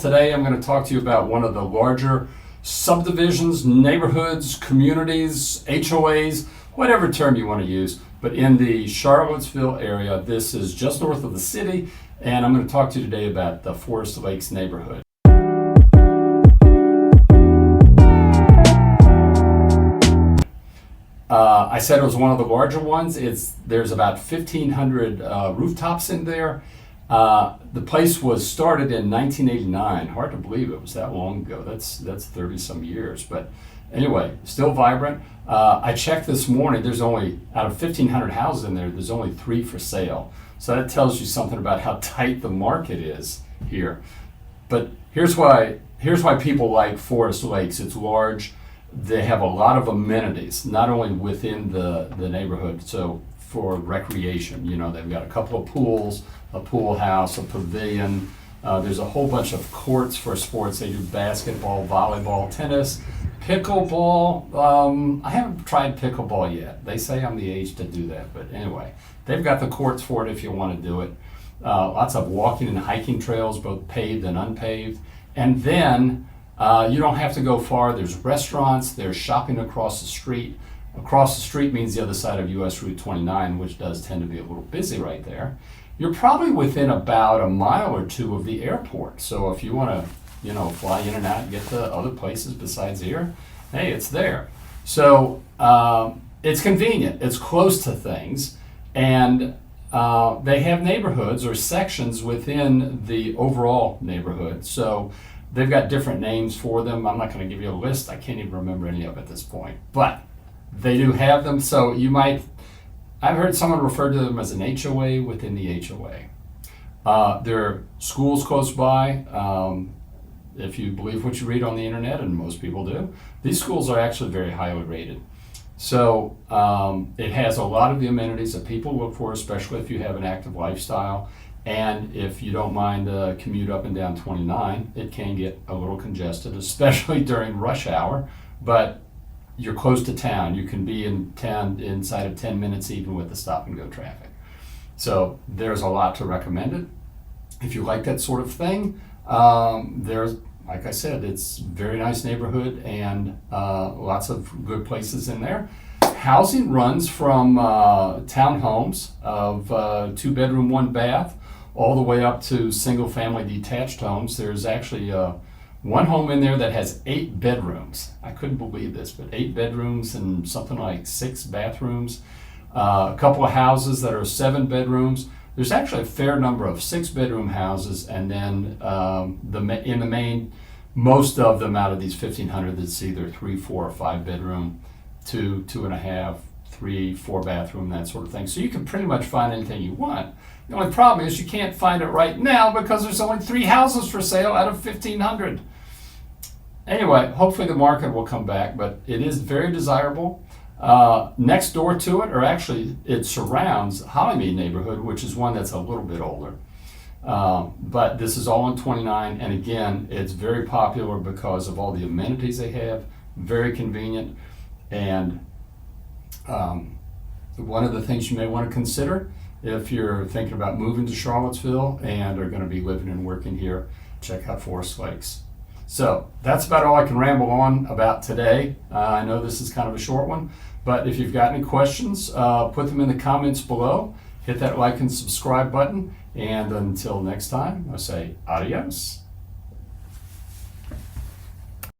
Today I'm going to talk to you about one of the larger subdivisions, neighborhoods, communities, HOAs, whatever term you want to use, but in the Charlottesville area. This is just north of the city, and I'm going to talk to you today about the Forest Lakes neighborhood. I said it was one of the larger ones. There's about 1,500 rooftops in there. The place was started in 1989. Hard to believe it was that long ago. That's 30 some years. But anyway, still vibrant. I checked this morning. There's only, out of 1,500 houses in there, there's only 3 for sale. So that tells you something about how tight the market is here. But here's why people like Forest Lakes. It's large. They have a lot of amenities, not only within the neighborhood. So for recreation, they've got a couple of pools, a pool house, a pavilion. There's a whole bunch of courts for sports. They do basketball, volleyball, tennis, pickleball. I haven't tried pickleball yet. They say I'm the age to do that, but anyway, they've got the courts for it if you want to do it. Lots of walking and hiking trails, both paved and unpaved. And then you don't have to go far. There's restaurants, there's shopping across the street. Across the street means the other side of US Route 29, which does tend to be a little busy right there. You're probably within about a mile or two of the airport. So if you want to, fly in and out and get to other places besides here, hey, it's there. So it's convenient. It's close to things. And they have neighborhoods or sections within the overall neighborhood. So they've got different names for them. I'm not going to give you a list. I can't even remember any of it at this point. But they do have them. So I've heard someone refer to them as an HOA within the HOA. There are schools close by. If you believe what you read on the internet, and most people do, these schools are actually very highly rated. So it has a lot of the amenities that people look for, especially if you have an active lifestyle. And if you don't mind a commute up and down 29, it can get a little congested, especially during rush hour. But you're close to town. You can be in town inside of 10 minutes, even with the stop and go traffic. So there's a lot to recommend it. If you like that sort of thing, there's, like I said, it's a very nice neighborhood and lots of good places in there. Housing runs from townhomes of 2-bedroom, 1-bath, all the way up to single-family detached homes. There's actually one home in there that has 8 bedrooms. I couldn't believe this, but 8 bedrooms and something like 6 bathrooms. A couple of houses that are 7 bedrooms. There's actually a fair number of 6-bedroom houses, and then in the main, most of them out of these 1,500, that's either 3, 4, or 5 bedroom, 2, 2.5, 3, 4 bathroom, that sort of thing. So you can pretty much find anything you want. The only problem is you can't find it right now because there's only 3 houses for sale out of 1,500. Anyway, hopefully the market will come back, but it is very desirable. Next door to it, or actually it surrounds Hollymead neighborhood, which is one that's a little bit older. But this is all on 29, and again, it's very popular because of all the amenities they have, very convenient. And one of the things you may want to consider if you're thinking about moving to Charlottesville and are going to be living and working here, check out Forest Lakes. So that's about all I can ramble on about today. I know this is kind of a short one, but if you've got any questions, put them in the comments below. Hit that like and subscribe button. And until next time, I say adios.